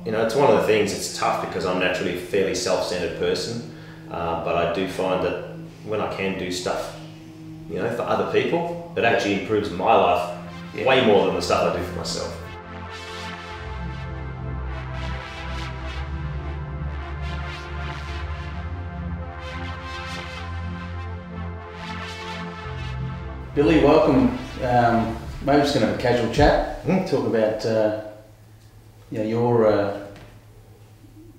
you know, it's one of the things, it's tough because I'm naturally a fairly self-centered person, but I do find that when I can do stuff, you know, for other people, it actually improves my life way more than the stuff I do for myself. Billy, welcome. Maybe just going to have a casual chat, talk about you know,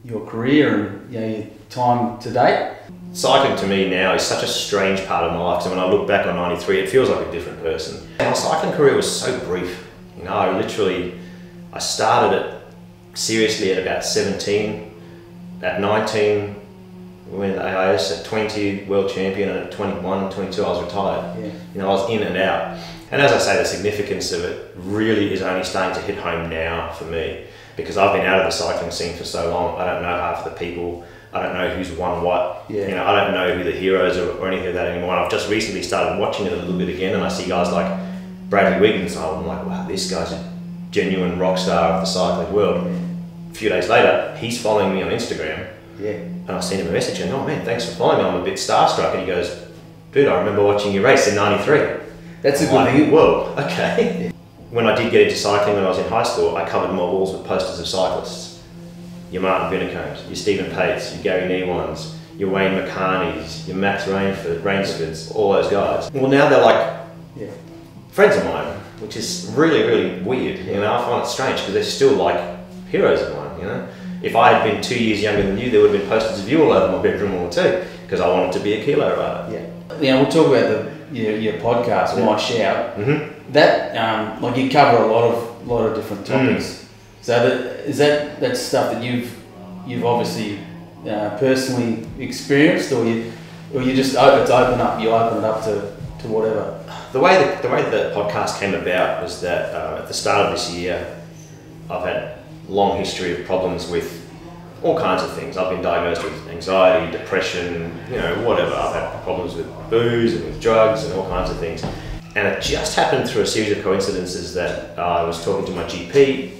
your career and, you know, your time to date. Cycling to me now is such a strange part of my life, because when I look back on '93, it feels like a different person. And my cycling career was so brief. You know, I started it seriously at about 17, at 19, when AIS, at 20, world champion, and at 21, 22 I was retired. Yeah. You know, I was in and out. And as I say, the significance of it really is only starting to hit home now for me, because I've been out of the cycling scene for so long. I don't know half the people. I don't know who's won what. Yeah. You know, I don't know who the heroes are or anything of that anymore. And I've just recently started watching it a little bit again, and I see guys like Bradley Wiggins. I'm like, wow, this guy's a genuine rock star of the cycling world. A few days later, he's following me on Instagram. Yeah. And I sent him a message and, oh man, thanks for following me. I'm a bit starstruck. And he goes, dude, I remember watching your race in '93. That's a good thing. Whoa, okay. When I did get into cycling when I was in high school, I covered my walls with posters of cyclists. Your Martin Vinnicombes, your Stephen Pates, your Gary Newans, your Wayne McCartneys, your Max Rainsfords, all those guys. Well, now they're like friends of mine, which is really, really weird. You know, I find it strange because they're still like heroes of mine, you know. If I had been 2 years younger than you, there would have been posters of you all over my bedroom wall too, because I wanted to be a kilo rider. Yeah. Yeah, we'll talk about your podcast, My Shout. That like you cover a lot of different topics. So is that stuff that you've obviously personally experienced, or you just open it up to whatever. The way the podcast came about was that at the start of this year, I've had long history of problems with all kinds of things. I've been diagnosed with anxiety, depression, you know, whatever. I've had problems with booze and with drugs and all kinds of things. And it just happened through a series of coincidences that I was talking to my GP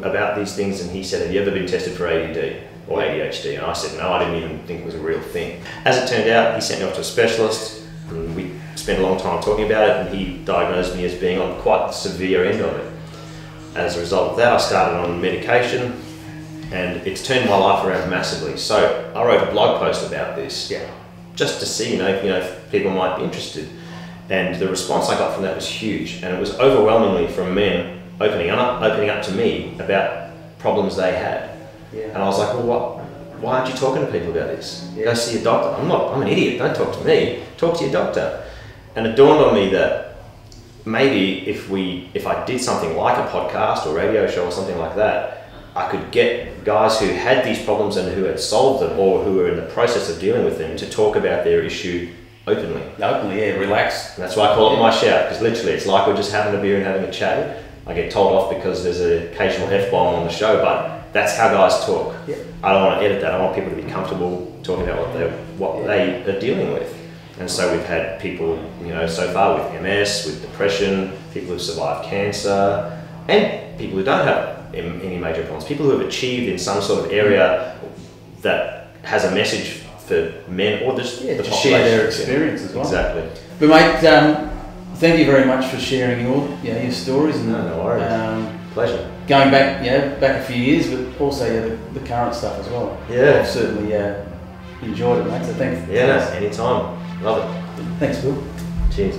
about these things, and he said, have you ever been tested for ADD or ADHD? And I said, no, I didn't even think it was a real thing. As it turned out, he sent me off to a specialist, and we spent a long time talking about it, and he diagnosed me as being on quite the severe end of it. As a result of that, I started on medication, and it's turned my life around massively. So I wrote a blog post about this, just to see, you know, if people might be interested. And the response I got from that was huge, and it was overwhelmingly from men opening up to me about problems they had. Yeah. And I was like, well, why aren't you talking to people about this? Go see a doctor. I'm an idiot. Don't talk to me. Talk to your doctor. And it dawned on me that maybe if I did something like a podcast or radio show or something like that, I could get guys who had these problems and who had solved them, or who were in the process of dealing with them, to talk about their issue openly. Openly, yeah, relax. And that's why I call it My Shout, because literally it's like we're just having a beer and having a chat. I get told off because there's an occasional F-bomb on the show, but that's how guys talk. Yeah. I don't want to edit that. I want people to be comfortable talking about what they are dealing with. And so we've had people, you know, so far with MS, with depression, people who've survived cancer, and people who don't have any major problems, people who have achieved in some sort of area that has a message for men, or just the population. Share their experience as well. Exactly. But mate, thank you very much for sharing your stories. And, no worries. Pleasure. Going back, back a few years, but also the current stuff as well. Yeah. I've certainly enjoyed it, mate. So thanks. Yeah, anytime. Love it. Thanks, Bill. Cheers.